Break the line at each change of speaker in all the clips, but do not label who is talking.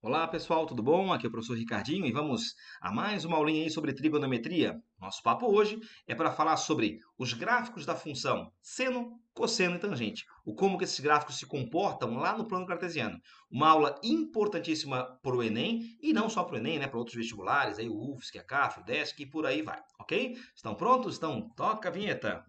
Olá pessoal, tudo bom? Aqui é o professor Ricardinho e vamos a mais uma aulinha aí sobre trigonometria. Nosso papo hoje é para falar sobre os gráficos da função seno, cosseno e tangente, o como que esses gráficos se comportam lá no plano cartesiano. Uma aula importantíssima para o Enem e não só para o Enem, né? Para outros vestibulares, aí o UFSC, a CAF, o DESC e por aí vai, ok? Estão prontos? Então toca a vinheta.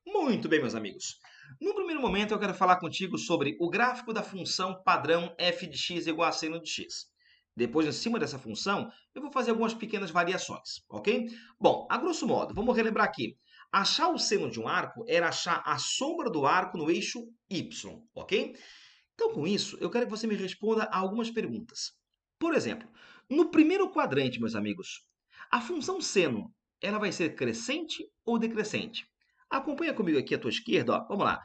Muito bem, meus amigos. No primeiro momento, eu quero falar contigo sobre o gráfico da função padrão f de x igual a seno de x. Depois, em cima dessa função, eu vou fazer algumas pequenas variações, ok? Bom, a grosso modo, vamos relembrar aqui. Achar o seno de um arco era achar a sombra do arco no eixo y, ok? Então, com isso, eu quero que você me responda a algumas perguntas. Por exemplo, no primeiro quadrante, meus amigos, a função seno, ela vai ser crescente ou decrescente? Acompanha comigo aqui à tua esquerda, ó. Vamos lá.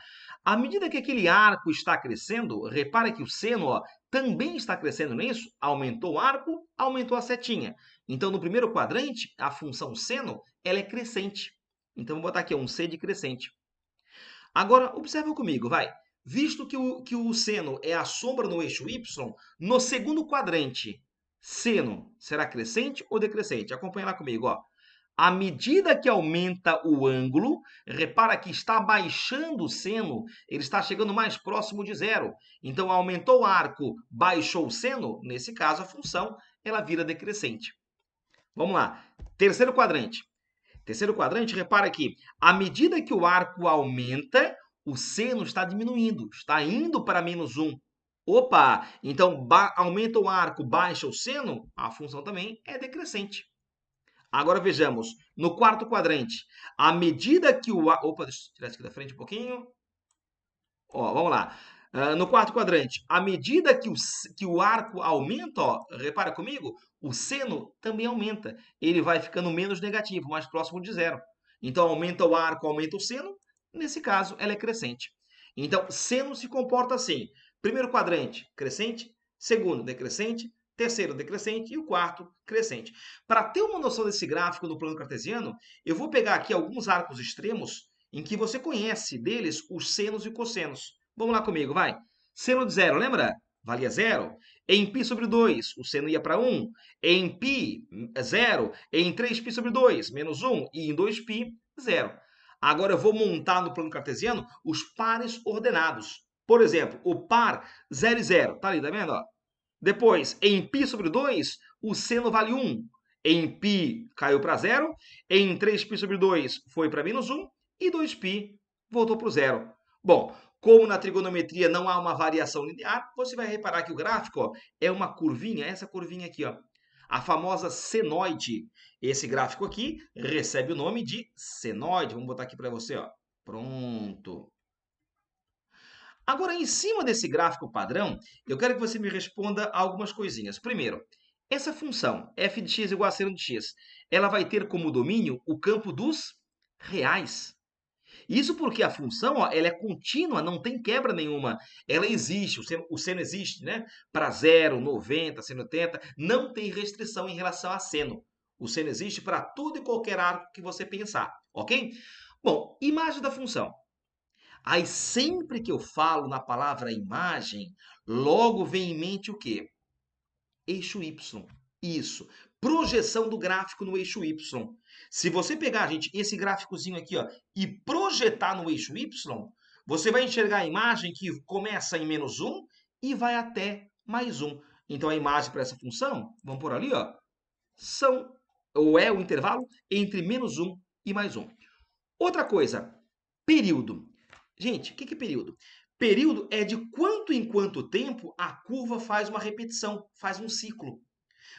À medida que aquele arco está crescendo, repara que o seno, ó, também está crescendo nisso. Aumentou o arco, aumentou a setinha. Então, no primeiro quadrante, a função seno, ela é crescente. Então, vou botar aqui um C de crescente. Agora, observa comigo, vai. Visto que o seno é a sombra no eixo y, no segundo quadrante, seno será crescente ou decrescente? Acompanha lá comigo, ó. À medida que aumenta o ângulo, repara que está baixando o seno, ele está chegando mais próximo de zero. Então, aumentou o arco, baixou o seno, nesse caso, a função ela vira decrescente. Vamos lá. Terceiro quadrante. Terceiro quadrante, repara que à medida que o arco aumenta, o seno está diminuindo, está indo para menos 1. Opa! Então, aumenta o arco, baixa o seno, a função também é decrescente. Agora vejamos, no quarto quadrante, à medida que o arco... Opa, deixa eu tirar isso aqui da frente um pouquinho. Ó, vamos lá. No quarto quadrante, à medida que o arco aumenta, ó, repara comigo, o seno também aumenta. Ele vai ficando menos negativo, mais próximo de zero. Então, aumenta o arco, aumenta o seno. Nesse caso, ela é crescente. Então, seno se comporta assim. Primeiro quadrante, crescente. Segundo, decrescente. Terceiro, decrescente. E o quarto, crescente. Para ter uma noção desse gráfico no plano cartesiano, eu vou pegar aqui alguns arcos extremos em que você conhece deles os senos e cossenos. Vamos lá comigo, vai. Seno de zero, lembra? Valia zero. Em π sobre 2, o seno ia para 1. Em π, zero. Em 3π sobre 2, menos 1. E em 2π, zero. Agora eu vou montar no plano cartesiano os pares ordenados. Por exemplo, o par 0 e 0. Tá ali, tá vendo? Ó? Depois, em π sobre 2, o seno vale 1. Em π caiu para 0. Em 3π sobre 2 foi para menos 1 e 2π voltou para o zero. Bom, como na trigonometria não há uma variação linear, você vai reparar que o gráfico ó, é uma curvinha, essa curvinha aqui, ó, a famosa senoide. Esse gráfico aqui recebe o nome de senoide. Vamos botar aqui para você, ó. Pronto. Agora, em cima desse gráfico padrão, eu quero que você me responda algumas coisinhas. Primeiro, essa função f de x igual a seno de x, ela vai ter como domínio o campo dos reais. Isso porque a função, ó, ela é contínua, não tem quebra nenhuma. Ela existe, o seno existe, né? Para 0, 90, 180, não tem restrição em relação a seno. O seno existe para todo e qualquer arco que você pensar, ok? Bom, imagem da função. Aí sempre que eu falo na palavra imagem, logo vem em mente o quê? Eixo Y. Isso. Projeção do gráfico no eixo Y. Se você pegar, gente, esse gráficozinho aqui, ó, e projetar no eixo Y, você vai enxergar a imagem que começa em menos 1 e vai até mais 1. Então, a imagem para essa função, vamos por ali, ó, é o intervalo entre menos 1 e mais 1. Outra coisa, período. Gente, o que é período? Período é de quanto em quanto tempo a curva faz uma repetição, faz um ciclo.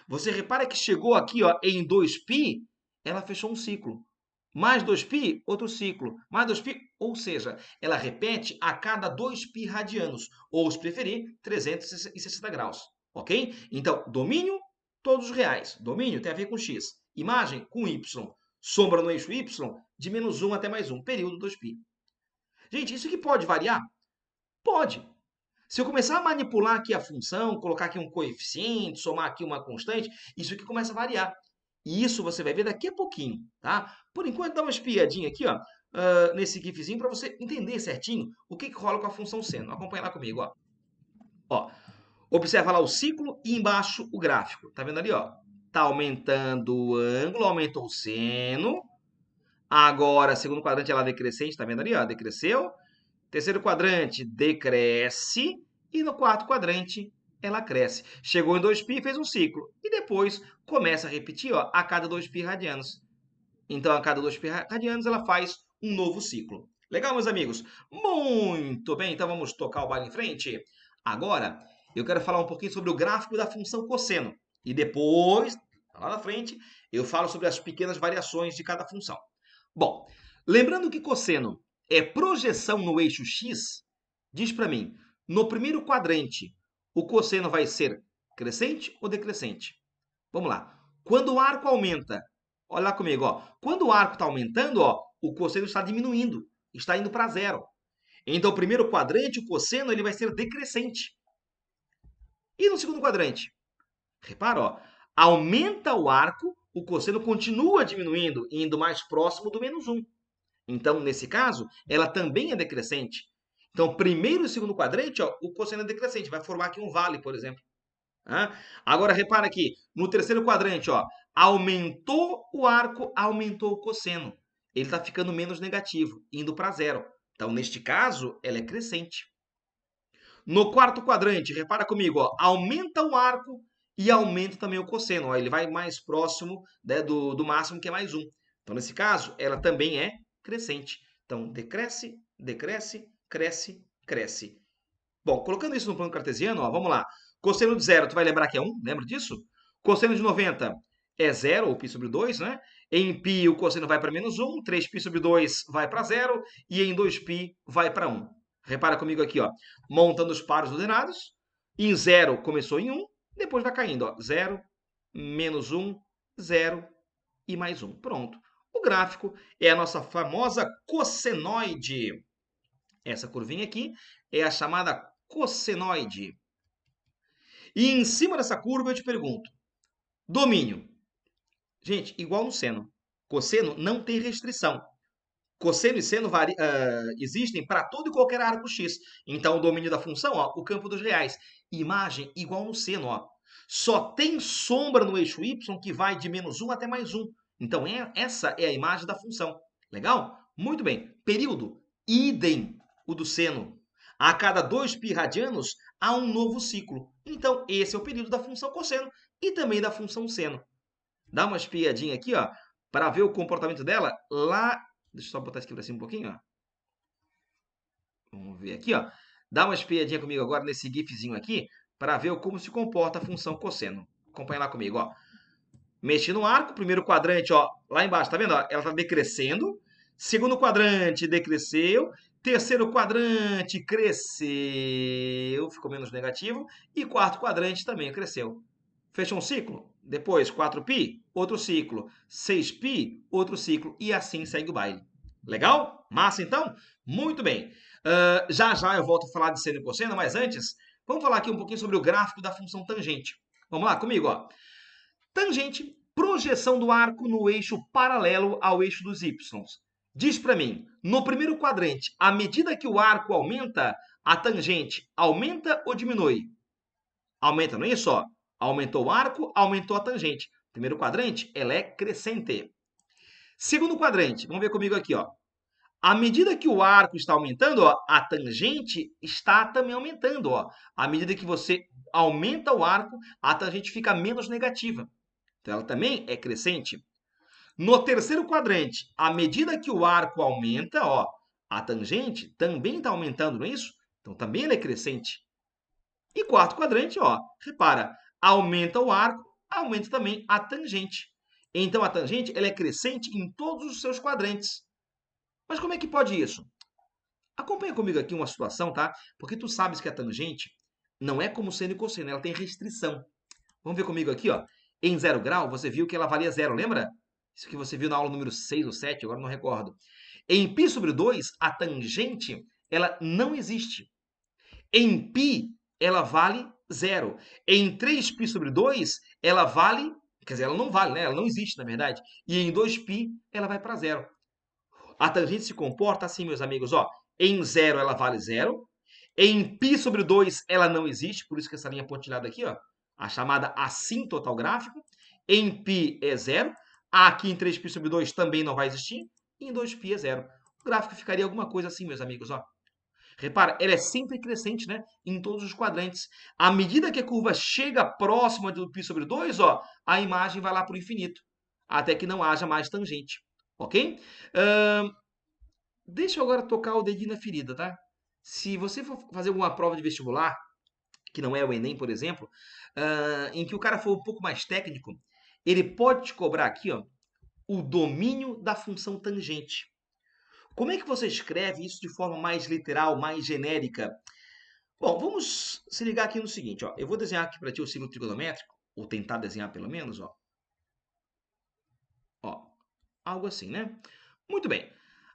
Você repara que chegou aqui ó, em 2π, ela fechou um ciclo. Mais 2π, outro ciclo. Mais 2π, ou seja, ela repete a cada 2π radianos, ou se preferir, 360 graus. Ok? Então, domínio, todos os reais. Domínio tem a ver com x. Imagem, com y. Sombra no eixo y, de menos 1 até mais 1. Período 2π. Gente, isso aqui pode variar? Pode. Se eu começar a manipular aqui a função, colocar aqui um coeficiente, somar aqui uma constante, isso aqui começa a variar. E isso você vai ver daqui a pouquinho, tá? Por enquanto, dá uma espiadinha aqui, ó, nesse gifzinho para você entender certinho o que rola com a função seno. Acompanha lá comigo, ó. Ó, observa lá o ciclo e embaixo o gráfico. Tá vendo ali, ó? Tá aumentando o ângulo, aumentou o seno. Agora, segundo quadrante, ela decrescente, tá vendo ali, ó? Decresceu. Terceiro quadrante, decresce. E no quarto quadrante, ela cresce. Chegou em 2π, fez um ciclo. E depois começa a repetir, ó, a cada 2π radianos. Então, a cada 2π radianos, ela faz um novo ciclo. Legal, meus amigos? Muito bem, então vamos tocar o baile em frente. Agora, eu quero falar um pouquinho sobre o gráfico da função cosseno. E depois, lá na frente, eu falo sobre as pequenas variações de cada função. Bom, lembrando que cosseno é projeção no eixo x, diz para mim, no primeiro quadrante, o cosseno vai ser crescente ou decrescente? Vamos lá. Quando o arco aumenta, olha lá comigo, ó. Quando o arco está aumentando, ó, o cosseno está diminuindo, está indo para zero. Então, o primeiro quadrante, o cosseno, ele vai ser decrescente. E no segundo quadrante? Repara, ó, aumenta o arco, o cosseno continua diminuindo, indo mais próximo do -1. Então, nesse caso, ela também é decrescente. Então, primeiro e segundo quadrante, ó, o cosseno é decrescente, vai formar aqui um vale, por exemplo. Agora, repara aqui, no terceiro quadrante, ó, aumentou o arco, aumentou o cosseno. Ele está ficando menos negativo, indo para zero. Então, neste caso, ela é crescente. No quarto quadrante, repara comigo, ó, aumenta o arco e aumenta também o cosseno. Ó, ele vai mais próximo, né, do máximo, que é mais 1. Então, nesse caso, ela também é crescente. Então, decresce, decresce, cresce, cresce. Bom, colocando isso no plano cartesiano, ó, vamos lá. Cosseno de 0, tu vai lembrar que é 1, lembra disso? Cosseno de 90 é 0, ou π sobre 2, né? Em π o cosseno vai para -1, 3π sobre 2 vai para 0, e em 2π vai para 1. Repara comigo aqui, ó, montando os pares ordenados. Em 0 começou em 1, depois vai caindo, ó, 0, -1, 0 e mais 1. Pronto. O gráfico é a nossa famosa cossenoide. Essa curvinha aqui é a chamada cossenoide. E em cima dessa curva eu te pergunto, domínio. Gente, igual no seno. Cosseno não tem restrição. Cosseno e seno existem para todo e qualquer arco x. Então, o domínio da função, ó, o campo dos reais. Imagem igual no seno. Ó. Só tem sombra no eixo y que vai de -1 até mais 1. Então, essa é a imagem da função. Legal? Muito bem. Período, idem o do seno. A cada 2π radianos, há um novo ciclo. Então, esse é o período da função cosseno e também da função seno. Dá uma espiadinha aqui, ó, para ver o comportamento dela lá. Deixa eu só botar isso aqui para cima um pouquinho, ó. Vamos ver aqui, ó. Dá uma espiadinha comigo agora nesse gifzinho aqui para ver como se comporta a função cosseno. Acompanha lá comigo, ó. Mexi no arco, primeiro quadrante, ó, lá embaixo, tá vendo? Ó? Ela está decrescendo. Segundo quadrante, decresceu. Terceiro quadrante, cresceu, ficou menos negativo. E quarto quadrante também cresceu. Fechou um ciclo? Depois, 4π, outro ciclo. 6π, outro ciclo. E assim segue o baile. Legal? Massa, então? Muito bem. Já já eu volto a falar de seno e cosseno, mas antes, vamos falar aqui um pouquinho sobre o gráfico da função tangente. Vamos lá comigo, ó. Tangente, projeção do arco no eixo paralelo ao eixo dos y. Diz para mim, no primeiro quadrante, à medida que o arco aumenta, a tangente aumenta ou diminui? Aumenta, não é isso? Ó. Aumentou o arco, aumentou a tangente. Primeiro quadrante, ela é crescente. Segundo quadrante, vamos ver comigo aqui, ó. À medida que o arco está aumentando, ó, a tangente está também aumentando. Ó. À medida que você aumenta o arco, a tangente fica menos negativa. Então, ela também é crescente. No terceiro quadrante, à medida que o arco aumenta, ó, a tangente também está aumentando, não é isso? Então, também ela é crescente. E quarto quadrante, ó, repara, aumenta o arco, aumenta também a tangente. Então, a tangente ela é crescente em todos os seus quadrantes. Mas como é que pode isso? Acompanha comigo aqui uma situação, tá? Porque tu sabes que a tangente não é como seno e cosseno, ela tem restrição. Vamos ver comigo aqui, ó. Em 0 grau, você viu que ela valia 0, lembra? Isso que você viu na aula número 6 ou 7, agora não recordo. Em π sobre 2, a tangente, ela não existe. Em π, ela vale 0. Em 3π sobre 2, ela vale Quer dizer, ela não vale, né? Ela não existe, na verdade. E em 2π, ela vai para zero. A tangente se comporta assim, meus amigos, ó. Em zero, ela vale zero. Em π sobre 2, ela não existe, por isso que essa linha pontilhada aqui, ó, a chamada assíntota ao gráfico. Em π é zero. Aqui em 3π sobre 2 também não vai existir. E em 2π é zero. O gráfico ficaria alguma coisa assim, meus amigos, ó. Repara, ela é sempre crescente, né? Em todos os quadrantes. À medida que a curva chega próxima do π sobre 2, ó, a imagem vai lá para o infinito, até que não haja mais tangente, ok? Deixa eu agora tocar o dedinho na ferida, tá? Se você for fazer alguma prova de vestibular, que não é o Enem, por exemplo, em que o cara for um pouco mais técnico, ele pode te cobrar aqui, ó, o domínio da função tangente. Como é que você escreve isso de forma mais literal, mais genérica? Bom, vamos se ligar aqui no seguinte, ó. Eu vou desenhar aqui para ti o símbolo trigonométrico, ou tentar desenhar pelo menos, ó. Ó, algo assim, né? Muito bem.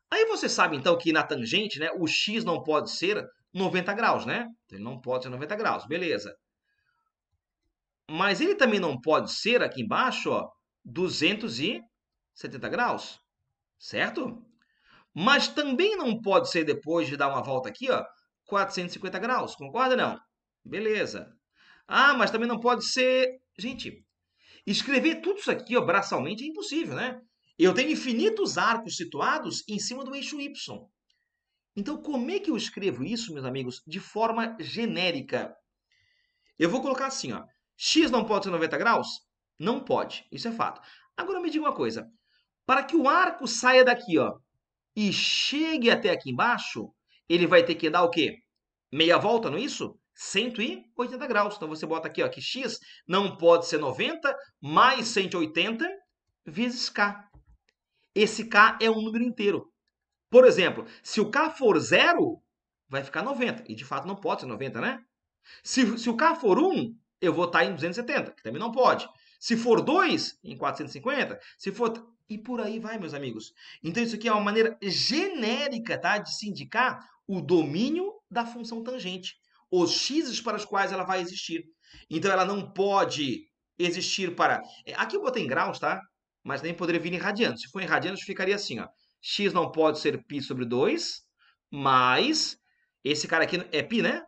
Aí você sabe, então, que na tangente, né, o x não pode ser 90 graus, né? Então, ele não pode ser 90 graus, beleza. Mas ele também não pode ser, aqui embaixo, ó, 270 graus, certo? Mas também não pode ser, depois de dar uma volta aqui, ó, 450 graus, concorda ou não? Beleza. Ah, mas também não pode ser... Gente, escrever tudo isso aqui, ó, braçalmente é impossível, né? Eu tenho infinitos arcos situados em cima do eixo y. Então, como é que eu escrevo isso, meus amigos, de forma genérica? Eu vou colocar assim, ó. X não pode ser 90 graus? Não pode, isso é fato. Agora me diga uma coisa. Para que o arco saia daqui, ó, e chegue até aqui embaixo, ele vai ter que dar o quê? Meia volta, não é isso? 180 graus. Então você bota aqui, ó, que x não pode ser 90 mais 180 vezes k. Esse k é um número inteiro. Por exemplo, se o k for 0, vai ficar 90. E de fato não pode ser 90, né? Se o k for 1, eu vou estar em 270, que também não pode. Se for 2, em 450. Se for... E por aí vai, meus amigos. Então isso aqui é uma maneira genérica, tá, de se indicar o domínio da função tangente. Os x's para os quais ela vai existir. Então ela não pode existir para... Aqui eu botei em graus, tá? Mas nem poderia vir em radianos. Se for em radianos, ficaria assim, ó. X não pode ser π sobre 2, mais... Esse cara aqui é π, né?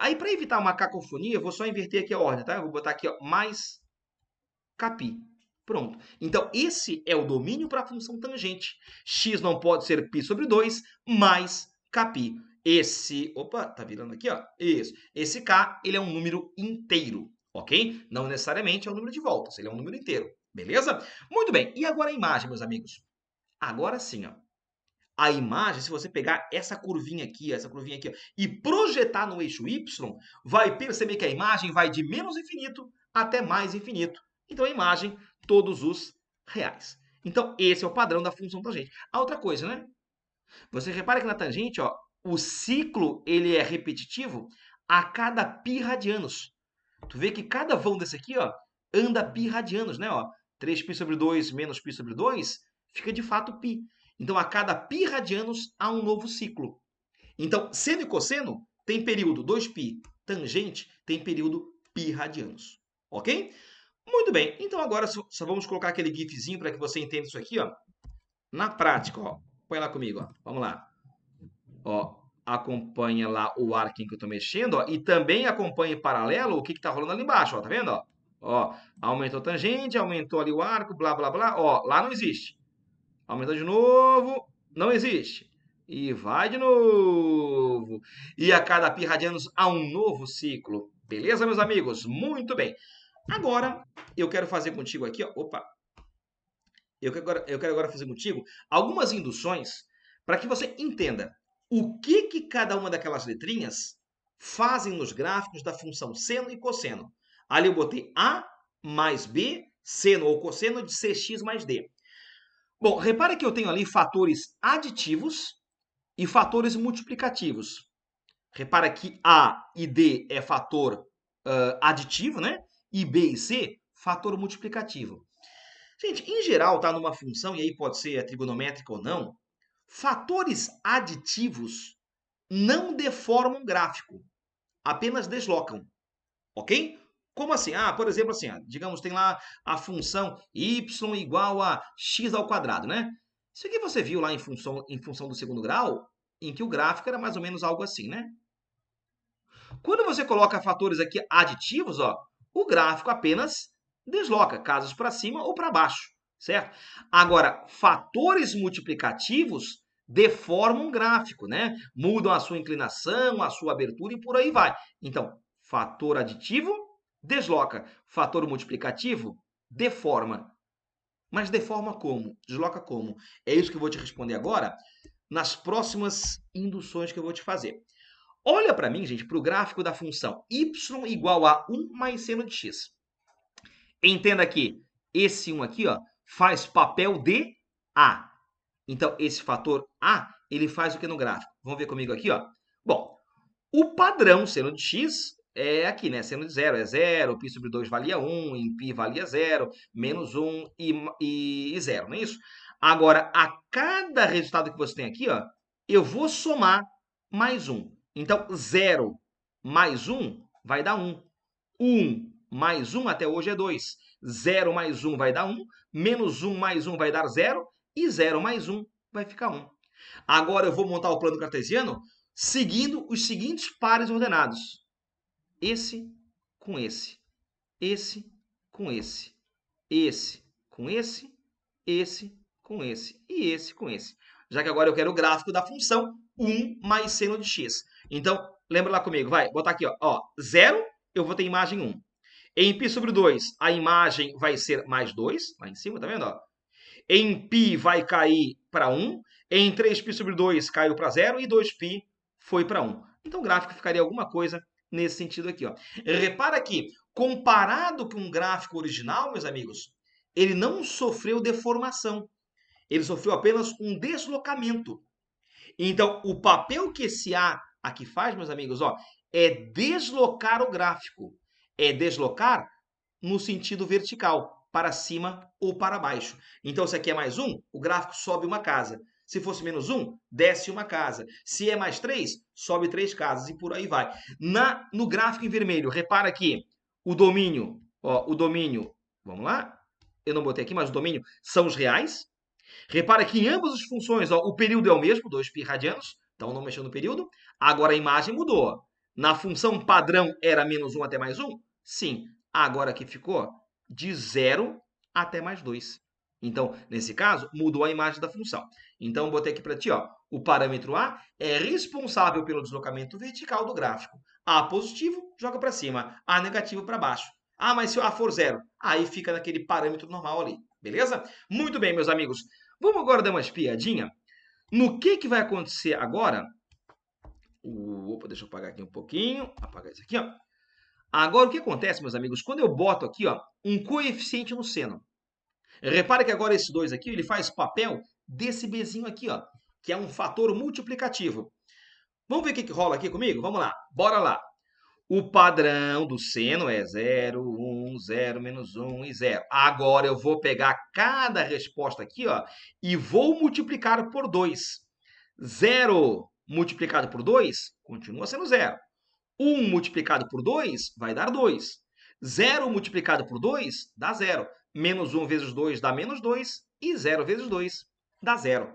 Aí, para evitar uma cacofonia, eu vou só inverter aqui a ordem, tá? Eu vou botar aqui, ó, mais κ. Pronto. Então, esse é o domínio para a função tangente. X não pode ser π sobre 2 mais κ. Esse... Opa, tá virando aqui, ó. Isso. Esse k, ele é um número inteiro, ok? Não necessariamente é um número de voltas, ele é um número inteiro. Beleza? Muito bem. E agora a imagem, meus amigos. Agora sim, ó. A imagem, se você pegar essa curvinha aqui, ó, e projetar no eixo y, vai perceber que a imagem vai de menos infinito até mais infinito. Então, a imagem, todos os reais. Então, esse é o padrão da função tangente. A outra coisa, né? Você repara que na tangente, ó, o ciclo ele é repetitivo a cada π radianos. Tu vê que cada vão desse aqui, ó, anda π radianos, né? Ó, 3π sobre 2 menos π sobre 2 fica de fato π. Então, a cada π radianos há um novo ciclo. Então, seno e cosseno tem período 2π. Tangente tem período π radianos. Ok? Muito bem. Então, agora só vamos colocar aquele gifzinho para que você entenda isso aqui, ó. Na prática, ó. Põe lá comigo, ó. Vamos lá. Ó, acompanha lá o arquinho que eu estou mexendo, ó. E também acompanha em paralelo o que está rolando ali embaixo, ó. Tá vendo, ó? Ó, aumentou a tangente, aumentou ali o arco, blá, blá, blá. Ó, lá não existe. Aumentou de novo, não existe. E vai de novo. E a cada π radianos há um novo ciclo. Beleza, meus amigos? Muito bem. Agora, eu quero fazer contigo aqui, ó. Opa. Eu quero agora fazer contigo algumas induções para que você entenda o que cada uma daquelas letrinhas fazem nos gráficos da função seno e cosseno. Ali eu botei A mais B, seno ou cosseno de cx mais d. Bom, repare que eu tenho ali fatores aditivos e fatores multiplicativos. Repara que A e D é fator aditivo, né? E B e C, fator multiplicativo. Gente, em geral, tá numa função, e aí pode ser trigonométrica ou não, fatores aditivos não deformam gráfico, apenas deslocam, ok? Como assim? Ah, por exemplo, assim, ó, digamos, tem lá a função y igual a x ao quadrado, né? Isso aqui você viu lá em função do segundo grau, em que o gráfico era mais ou menos algo assim, né? Quando você coloca fatores aqui aditivos, ó, o gráfico apenas desloca, casos para cima ou para baixo, certo? Agora, fatores multiplicativos deformam o gráfico, né? Mudam a sua inclinação, a sua abertura e por aí vai. Então, fator aditivo desloca, fator multiplicativo deforma. Mas deforma como? Desloca como? É isso que eu vou te responder agora nas próximas induções que eu vou te fazer. Olha para mim, gente, para o gráfico da função y igual a 1 mais seno de x. Entenda que esse 1 aqui, ó, faz papel de A. Então, esse fator A, ele faz o que no gráfico? Vamos ver comigo aqui, ó. Bom, o padrão seno de x é aqui, né? Seno de 0 é 0, π sobre 2 valia 1, em π valia 0, menos 1 e 0, não é isso? Agora, a cada resultado que você tem aqui, ó, eu vou somar mais 1. Então, 0 mais 1 vai dar 1. 1 mais 1 até hoje é 2. 0 mais 1 vai dar 1. Menos 1 mais 1 vai dar 0. E 0 mais 1 vai ficar 1. Agora eu vou montar o plano cartesiano seguindo os seguintes pares ordenados. Esse com esse. Esse com esse. Esse com esse. Esse com esse. E esse com esse. Já que agora eu quero o gráfico da função 1 mais seno de x. Então, lembra lá comigo, vai, botar aqui, ó, 0, eu vou ter imagem 1. Em π sobre 2, a imagem vai ser mais 2, lá em cima, tá vendo? Ó? Em π vai cair para 1, em 3π sobre 2 caiu para 0 e 2π foi para 1. Então o gráfico ficaria alguma coisa nesse sentido aqui. Ó. Repara que, comparado com o gráfico original, meus amigos, ele não sofreu deformação. Ele sofreu apenas um deslocamento. Então, o papel que esse A aqui faz, meus amigos, ó, é deslocar o gráfico. É deslocar no sentido vertical, para cima ou para baixo. Então, se aqui é mais 1, o gráfico sobe uma casa. Se fosse menos 1, desce uma casa. Se é mais 3, sobe 3 casas e por aí vai. No gráfico em vermelho, repara aqui, o domínio, vamos lá? Eu não botei aqui, mas o domínio são os reais. Repara que em ambas as funções, ó, o período é o mesmo, 2π radianos, então não mexeu no período. Agora a imagem mudou. Na função padrão era menos 1 até mais 1? Sim. Agora aqui ficou de 0 até mais 2. Então, nesse caso, mudou a imagem da função. Então, botei aqui para ti, ó, o parâmetro A é responsável pelo deslocamento vertical do gráfico. A positivo, joga para cima. A negativo para baixo. Ah, mas se o A for 0, aí fica naquele parâmetro normal ali. Beleza? Muito bem, meus amigos. Vamos agora dar uma espiadinha no que vai acontecer agora. Opa, deixa eu apagar aqui um pouquinho. Apagar isso aqui, ó. Agora, o que acontece, meus amigos, quando eu boto aqui, ó, um coeficiente no seno. Repare que agora esse 2 aqui, ele faz papel desse Bzinho aqui, ó, que é um fator multiplicativo. Vamos ver o que rola aqui comigo? Vamos lá, bora lá. O padrão do seno é 0, 1, 0, menos 1 e 0. Agora eu vou pegar cada resposta aqui, ó, e vou multiplicar por 2. 0 multiplicado por 2 continua sendo 0. 1 multiplicado por 2 vai dar 2. 0 multiplicado por 2 dá 0. Menos 1 vezes 2 dá menos 2. E 0 vezes 2 dá 0.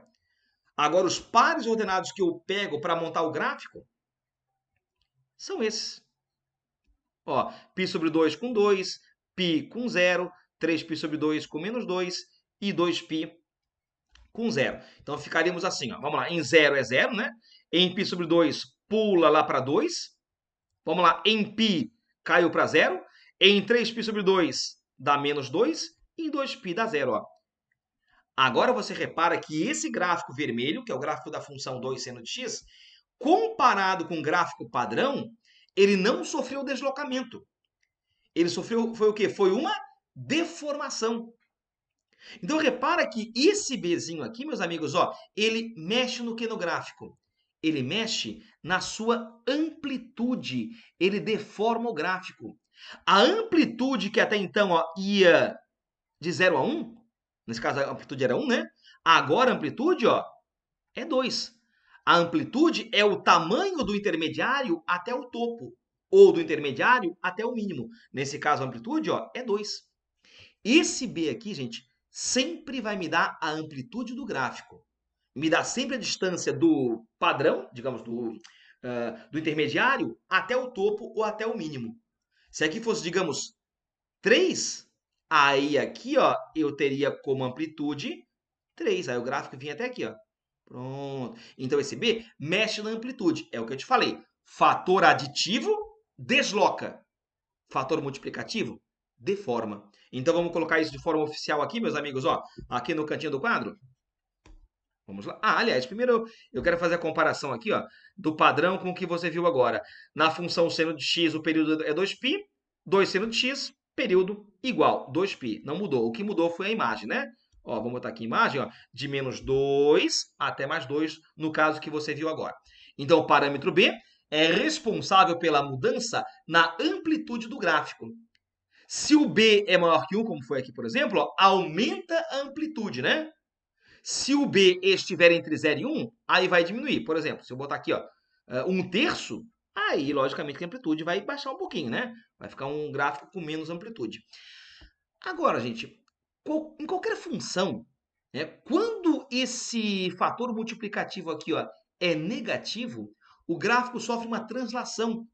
Agora, os pares ordenados que eu pego para montar o gráfico são esses. Ó, π sobre 2 com 2, π com 0, 3π sobre 2 com menos 2 e 2π com 0. Então, ficaríamos assim, ó. Vamos lá, em 0 é 0, né? Em π sobre 2, pula lá para 2. Vamos lá, em π caiu para 0. Em 3π sobre 2 dá menos 2 e em 2π dá 0, ó. Agora você repara que esse gráfico vermelho, que é o gráfico da função 2 seno de x, comparado com o gráfico padrão, ele não sofreu deslocamento. Ele sofreu, foi o quê? Foi uma deformação. Então, repara que esse Bzinho aqui, meus amigos, ó, ele mexe no que no gráfico? Ele mexe na sua amplitude. Ele deforma o gráfico. A amplitude que até então, ó, ia de 0 a 1, nesse caso a amplitude era 1, né? Agora a amplitude, ó, é 2. A amplitude é o tamanho do intermediário até o topo. ou do intermediário até o mínimo. Nesse caso, a amplitude, ó, é 2. Esse B aqui, gente, sempre vai me dar a amplitude do gráfico. Me dá sempre a distância do padrão, digamos, do intermediário, até o topo ou até o mínimo. Se aqui fosse, digamos, 3, aí aqui, ó, eu teria como amplitude 3. Aí o gráfico vinha até aqui, ó. Pronto. Então esse B mexe na amplitude. É o que eu te falei. Fator aditivo desloca. Fator multiplicativo deforma. Então vamos colocar isso de forma oficial aqui, meus amigos, ó, aqui no cantinho do quadro. Vamos lá. Ah, aliás, primeiro eu quero fazer a comparação aqui, ó, do padrão com o que você viu agora. Na função seno de x, o período é 2π, 2 seno de x, período igual, 2π. Não mudou. O que mudou foi a imagem, né? Ó, vamos botar aqui a imagem, ó, de menos 2 até mais 2, no caso que você viu agora. Então, o parâmetro B é responsável pela mudança na amplitude do gráfico. Se o B é maior que 1, como foi aqui, por exemplo, ó, aumenta a amplitude, né? Se o B estiver entre 0 e 1, aí vai diminuir. Por exemplo, se eu botar aqui, ó, 1/3, aí, logicamente, a amplitude vai baixar um pouquinho, né? Vai ficar um gráfico com menos amplitude. Agora, gente, em qualquer função, né, quando esse fator multiplicativo aqui, ó, é negativo, o gráfico sofre uma translação.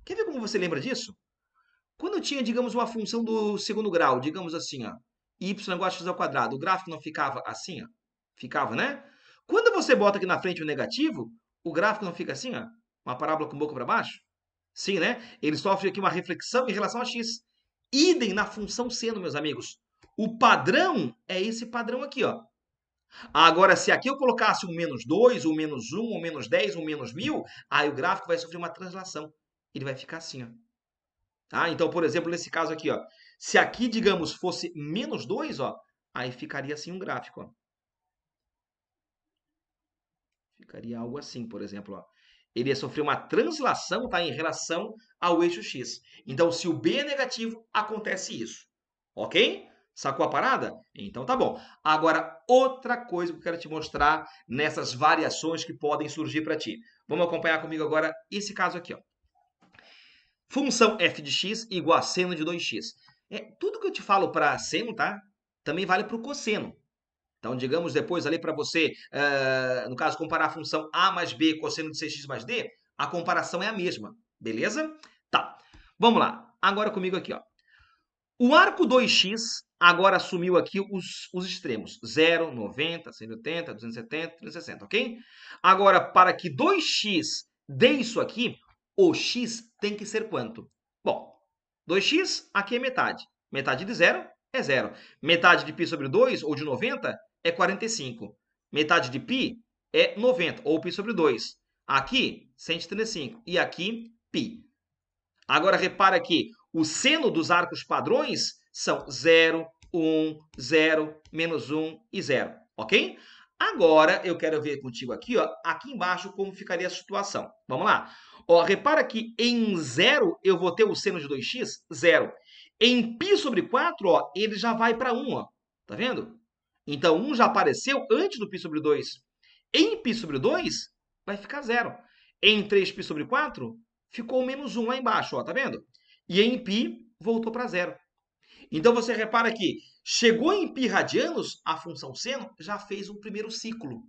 Quer ver como você lembra disso? Quando eu tinha, digamos, uma função do segundo grau, digamos assim, ó, y igual a x ao quadrado, o gráfico não ficava assim, ó? Ficava, né? Quando você bota aqui na frente o negativo, o gráfico não fica assim, ó? Uma parábola com boca para baixo? Sim, né? Ele sofre aqui uma reflexão em relação a x. Idem na função seno, meus amigos. O padrão é esse padrão aqui, ó. Agora, se aqui eu colocasse um -2, um -1, um -10, um -1000, aí o gráfico vai sofrer uma translação. Ele vai ficar assim, ó. Tá? Então, por exemplo, nesse caso aqui, ó, se aqui, digamos, fosse -2, ó, aí ficaria assim um gráfico. Ó. Ficaria algo assim, por exemplo. Ó. Ele ia sofrer uma translação, tá, em relação ao eixo x. Então, se o B é negativo, acontece isso. Ok? Sacou a parada? Então tá bom. Agora, outra coisa que eu quero te mostrar nessas variações que podem surgir para ti. Vamos acompanhar comigo agora esse caso aqui, ó. Função f de x igual a seno de 2x. Tudo que eu te falo para seno, tá? Também vale para o cosseno. Então, digamos depois ali para você, no caso, comparar a função a mais b cosseno de 6x mais d, a comparação é a mesma, beleza? Tá, vamos lá. Agora comigo aqui, ó. O arco 2x agora assumiu aqui os extremos. 0, 90, 180, 270, 360, ok? Agora, para que 2x dê isso aqui, o x tem que ser quanto? Bom, 2x aqui é metade. Metade de 0 é 0. Metade de π sobre 2, ou de 90, é 45. Metade de π é 90, ou π sobre 2. Aqui, 135. E aqui, π. Agora, repara que o seno dos arcos padrões são 0, 1, 0, -1 e 0, ok? Agora, eu quero ver contigo aqui, ó, aqui embaixo, como ficaria a situação. Vamos lá. Ó, repara que em 0 eu vou ter o seno de 2x, 0. Em π sobre 4, ó, ele já vai para 1, ó. Tá vendo? Então, 1 já apareceu antes do π sobre 2. Em π sobre 2, vai ficar 0. Em 3π sobre 4, ficou -1 lá embaixo, ó, tá vendo? E em π, voltou para 0. Então, você repara que chegou em π radianos, a função seno já fez um primeiro ciclo.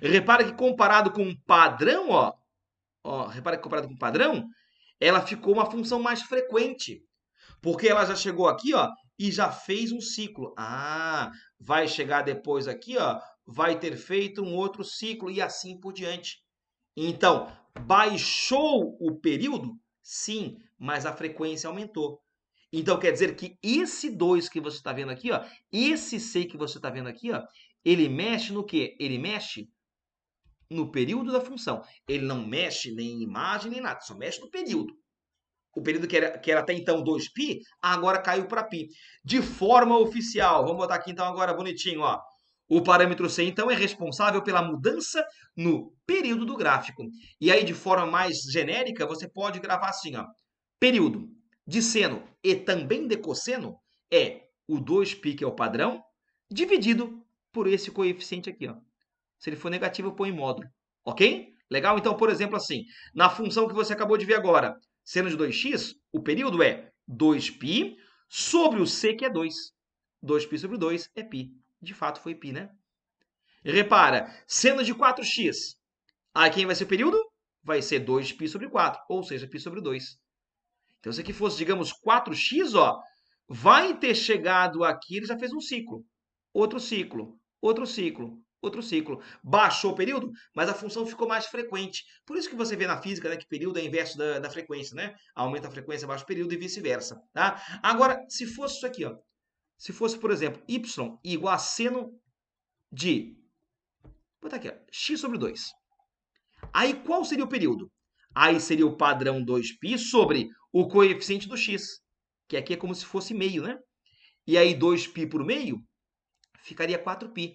Repara que comparado com o padrão, repara que comparado com o padrão, ela ficou uma função mais frequente. Porque ela já chegou aqui, ó, e já fez um ciclo. Ah, vai chegar depois aqui, ó, vai ter feito um outro ciclo e assim por diante. Então, baixou o período? Sim, mas a frequência aumentou. Então, quer dizer que esse 2 que você está vendo aqui, ó, esse C que você está vendo aqui, ó, ele mexe no quê? Ele mexe no período da função. Ele não mexe nem em imagem, nem nada, só mexe no período. O período que era até então 2π, agora caiu para π. De forma oficial, vamos botar aqui então agora bonitinho, ó. O parâmetro C, então, é responsável pela mudança no período do gráfico. E aí, de forma mais genérica, você pode gravar assim, ó. Período de seno e também de cosseno é o 2π, que é o padrão, dividido por esse coeficiente aqui, ó. Se ele for negativo, eu ponho em módulo, ok? Legal? Então, por exemplo, assim, na função que você acabou de ver agora, seno de 2x, o período é 2π sobre o c, que é 2. 2π sobre 2 é π. De fato, foi π, né? Repara, seno de 4x. Aí quem vai ser o período? Vai ser 2π sobre 4, ou seja, π sobre 2. Então, se aqui fosse, digamos, 4x, ó, vai ter chegado aqui, ele já fez um ciclo. Outro ciclo, outro ciclo, outro ciclo. Baixou o período, mas a função ficou mais frequente. Por isso que você vê na física, né, que período é inverso da frequência, né? Aumenta a frequência, baixa o período e vice-versa, tá? Agora, se fosse isso aqui, ó. Se fosse, por exemplo, y igual a seno de... Vou botar aqui, ó, x sobre 2. Aí, qual seria o período? Aí seria o padrão 2π sobre o coeficiente do x, que aqui é como se fosse meio, né? E aí 2π por meio ficaria 4π.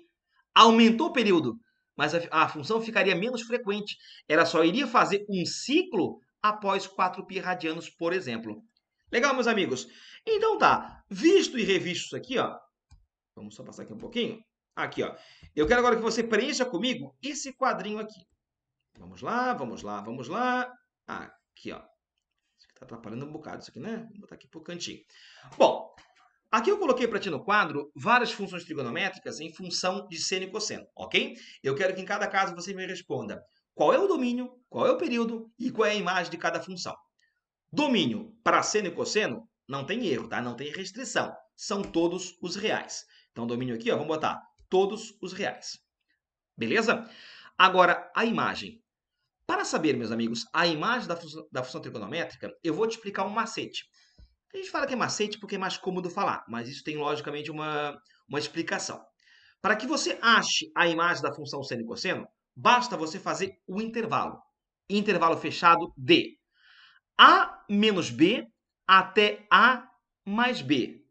Aumentou o período, mas a função ficaria menos frequente. Ela só iria fazer um ciclo após 4π radianos, por exemplo. Legal, meus amigos? Então tá, visto e revisto isso aqui, ó. Vamos só passar aqui um pouquinho. Aqui, ó. Eu quero agora que você preencha comigo esse quadrinho aqui. Vamos lá, vamos lá, vamos lá. Aqui, ó. Está atrapalhando um bocado isso aqui, né? Vou botar aqui para o cantinho. Bom, aqui eu coloquei para ti no quadro várias funções trigonométricas em função de seno e cosseno, ok? Eu quero que em cada caso você me responda qual é o domínio, qual é o período e qual é a imagem de cada função. Domínio para seno e cosseno não tem erro, tá? Não tem restrição. São todos os reais. Então, domínio aqui, ó, vamos botar todos os reais. Beleza? Agora, a imagem. Para saber, meus amigos, a imagem da função trigonométrica, eu vou te explicar um macete. A gente fala que é macete porque é mais cômodo falar, mas isso tem, logicamente, uma explicação. Para que você ache a imagem da função seno e cosseno, basta você fazer o intervalo. Intervalo fechado de A menos B até A mais B.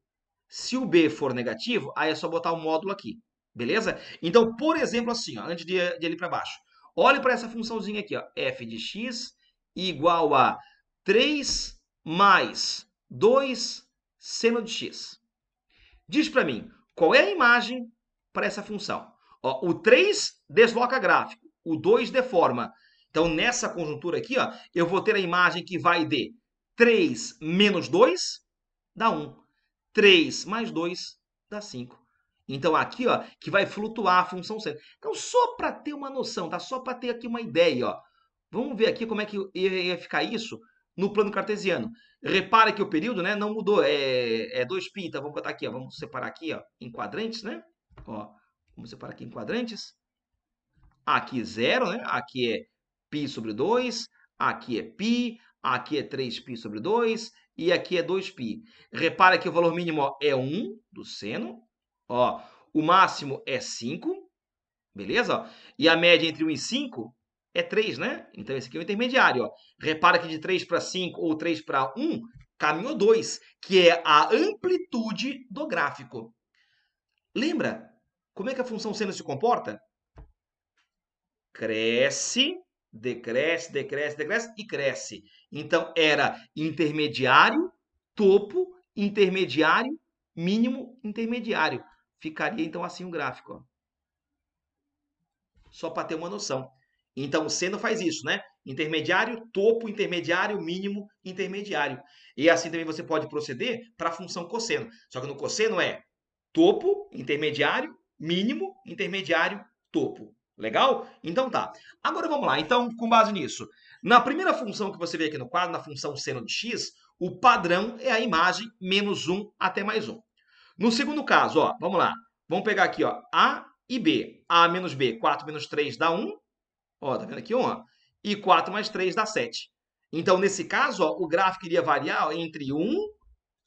Se o B for negativo, aí é só botar o módulo aqui. Beleza? Então, por exemplo, assim, ó, antes de ir para baixo. Olhe para essa funçãozinha aqui, ó, f de x igual a 3 mais 2 seno de x. Diz para mim, qual é a imagem para essa função? Ó, o 3 desloca gráfico, o 2 deforma. Então, nessa conjuntura aqui, ó, eu vou ter a imagem que vai de 3 menos 2 dá 1. 3 mais 2 dá 5. Então, aqui, ó, que vai flutuar a função seno. Então, só para ter uma noção, tá? Só para ter aqui uma ideia, ó. Vamos ver aqui como é que ia ficar isso no plano cartesiano. Repara que o período, né, não mudou, é 2π. Então, vamos botar aqui, ó, vamos separar aqui, ó, em quadrantes, né? Ó, vamos separar aqui em quadrantes. Aqui 0, né? Aqui é π sobre 2, aqui é π, aqui é 3π sobre 2 e aqui é 2π. Repara que o valor mínimo, ó, é 1 do seno. Ó, o máximo é 5, beleza? Ó, e a média entre 1 e 5 é 3, né? Então, esse aqui é o intermediário. Ó. Repara que de 3 para 5 ou 3 para 1, caminhou 2, que é a amplitude do gráfico. Lembra como é que a função seno se comporta? Cresce, decresce, decresce, decresce e cresce. Então, era intermediário, topo, intermediário, mínimo, intermediário. Ficaria, então, assim o gráfico. Ó. Só para ter uma noção. Então, o seno faz isso, né? Intermediário, topo, intermediário, mínimo, intermediário. E assim também você pode proceder para a função cosseno. Só que no cosseno é topo, intermediário, mínimo, intermediário, topo. Legal? Então tá. Agora vamos lá. Então, com base nisso, na primeira função que você vê aqui no quadro, na função seno de x, o padrão é a imagem menos 1 até mais 1. No segundo caso, ó, vamos lá. Vamos pegar aqui, ó, A e B. A menos B, 4 menos 3 dá 1. Ó, tá vendo aqui 1, ó? E 4 mais 3 dá 7. Então, nesse caso, ó, o gráfico iria variar entre 1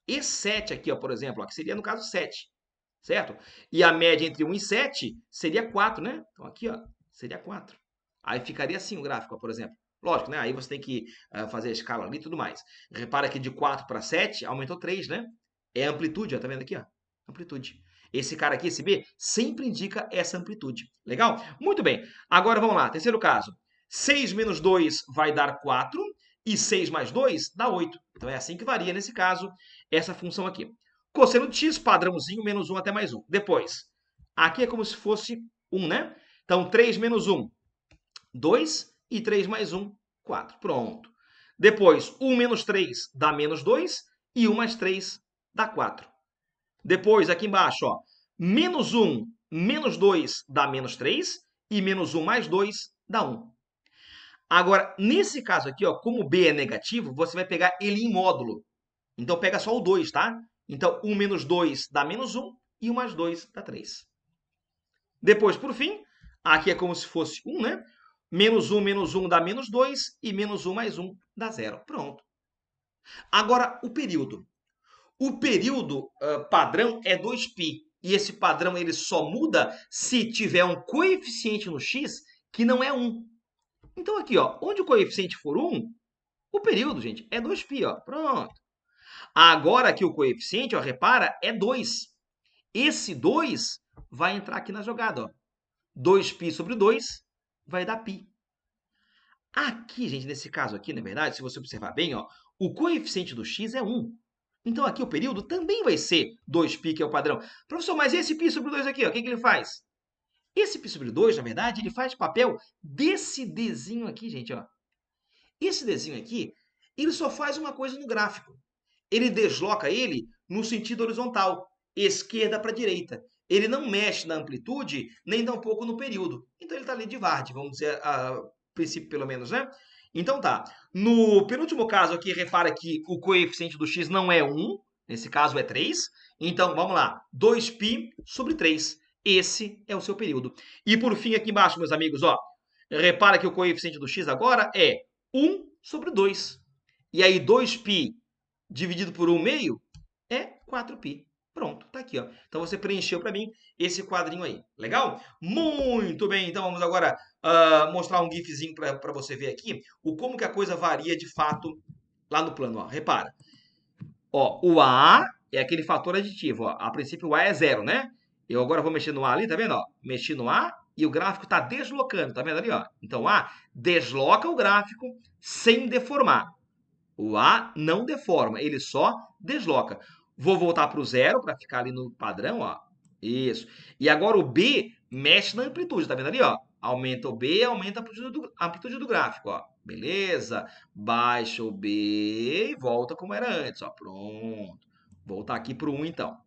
e 7 aqui, ó, por exemplo, ó, que seria, no caso, 7. Certo? E a média entre 1 e 7 seria 4, né? Então, aqui, ó, seria 4. Aí ficaria assim o gráfico, ó, por exemplo. Lógico, né? Aí você tem que fazer a escala ali e tudo mais. Repara que de 4 para 7 aumentou 3, né? É amplitude, ó, tá vendo aqui, ó? Amplitude. Esse cara aqui, esse B, sempre indica essa amplitude. Legal? Muito bem. Agora vamos lá. Terceiro caso. 6 menos 2 vai dar 4 e 6 mais 2 dá 8. Então é assim que varia, nesse caso, essa função aqui. Cosseno de x, padrãozinho, menos 1 até mais 1. Depois, aqui é como se fosse 1, né? Então, 3 menos 1, 2. e 3 mais 1, 4. Pronto. Depois, 1 menos 3 dá menos 2 e 1 mais 3 dá 4. Depois, aqui embaixo, ó, menos 1 menos 2 dá menos 3 e menos 1 mais 2 dá 1. Agora, nesse caso aqui, ó, como B é negativo, você vai pegar ele em módulo. Então, pega só o 2, tá? Então, 1 menos 2 dá menos 1 e 1 mais 2 dá 3. Depois, por fim, aqui é como se fosse 1, né? Menos 1 dá menos 2 e menos 1 mais 1 dá 0. Pronto. Agora, o período. O período padrão é 2π. E esse padrão ele só muda se tiver um coeficiente no x que não é 1. Então, aqui, ó, onde o coeficiente for 1, o período, gente, é 2π. Ó. Pronto. Agora aqui o coeficiente, ó, repara, é 2. Esse 2 vai entrar aqui na jogada. Ó. 2π sobre 2 vai dar π. Aqui, gente, nesse caso aqui, na verdade, se você observar bem, ó, o coeficiente do x é 1. Então, aqui o período também vai ser 2π, que é o padrão. Professor, mas esse π sobre 2 aqui, ó, o que ele faz? Esse π sobre 2, na verdade, ele faz papel desse Dzinho aqui, gente. Ó. Esse Dzinho aqui, ele só faz uma coisa no gráfico. Ele desloca ele no sentido horizontal, esquerda para direita. Ele não mexe na amplitude, nem tampouco no período. Então, ele está ali de Varde, vamos dizer, a princípio pelo menos, né? Então tá, no penúltimo caso aqui, repara que o coeficiente do x não é 1, nesse caso é 3. Então, vamos lá, 2π sobre 3. Esse é o seu período. E por fim, aqui embaixo, meus amigos, ó, repara que o coeficiente do x agora é 1 sobre 2. E aí, 2π dividido por 1 meio é 4π. Pronto, tá aqui, ó. Então você preencheu para mim esse quadrinho aí. Legal? Muito bem, então vamos agora mostrar um gifzinho para você ver aqui o como que a coisa varia de fato lá no plano. Ó. Repara. Ó, o A é aquele fator aditivo. Ó. A princípio o A é 0, né? Eu agora vou mexer no A ali, tá vendo? Ó? Mexi no A e o gráfico está deslocando, tá vendo ali? Ó? Então o A desloca o gráfico sem deformar. O A não deforma, ele só desloca. Vou voltar para o 0 para ficar ali no padrão, ó. Isso. E agora o B mexe na amplitude, tá vendo ali, ó? Aumenta o B, aumenta a amplitude do gráfico, ó. Beleza? Baixa o B e volta como era antes, ó. Pronto. Voltar aqui para o 1, então.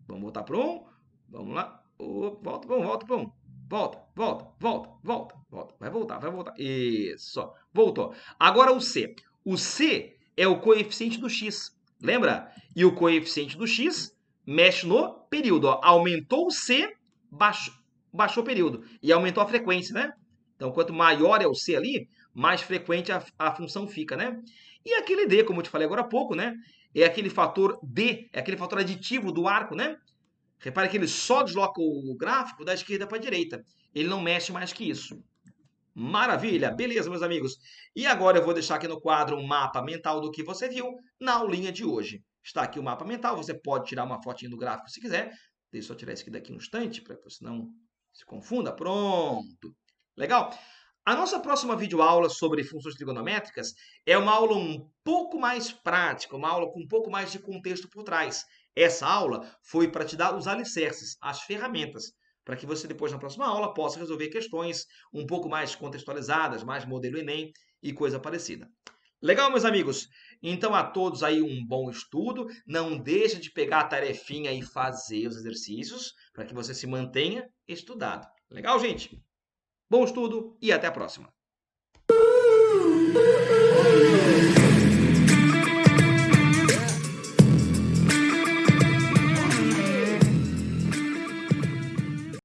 Vamos voltar para o 1? Vamos lá. Volta para o 1, volta para o 1. Volta, volta, volta, volta, volta. Vai voltar, vai voltar. Isso. Ó. Voltou. Agora o C. O C é o coeficiente do x. Lembra? E o coeficiente do x mexe no período. Ó. Aumentou o C, baixou o período. E aumentou a frequência, né? Então, quanto maior é o C ali, mais frequente a função fica, né? E aquele D, como eu te falei agora há pouco, né? É aquele fator D, é aquele fator aditivo do arco, né? Repare que ele só desloca o gráfico da esquerda para a direita. Ele não mexe mais que isso. Maravilha! Beleza, meus amigos? E agora eu vou deixar aqui no quadro um mapa mental do que você viu na aulinha de hoje. Está aqui o mapa mental, você pode tirar uma fotinha do gráfico se quiser. Deixa eu só tirar isso aqui daqui um instante, para que você não se confunda. Pronto! Legal? A nossa próxima videoaula sobre funções trigonométricas é uma aula um pouco mais prática, uma aula com um pouco mais de contexto por trás. Essa aula foi para te dar os alicerces, as ferramentas, para que você depois, na próxima aula, possa resolver questões um pouco mais contextualizadas, mais modelo Enem e coisa parecida. Legal, meus amigos? Então, a todos aí um bom estudo. Não deixe de pegar a tarefinha e fazer os exercícios para que você se mantenha estudado. Legal, gente? Bom estudo e até a próxima!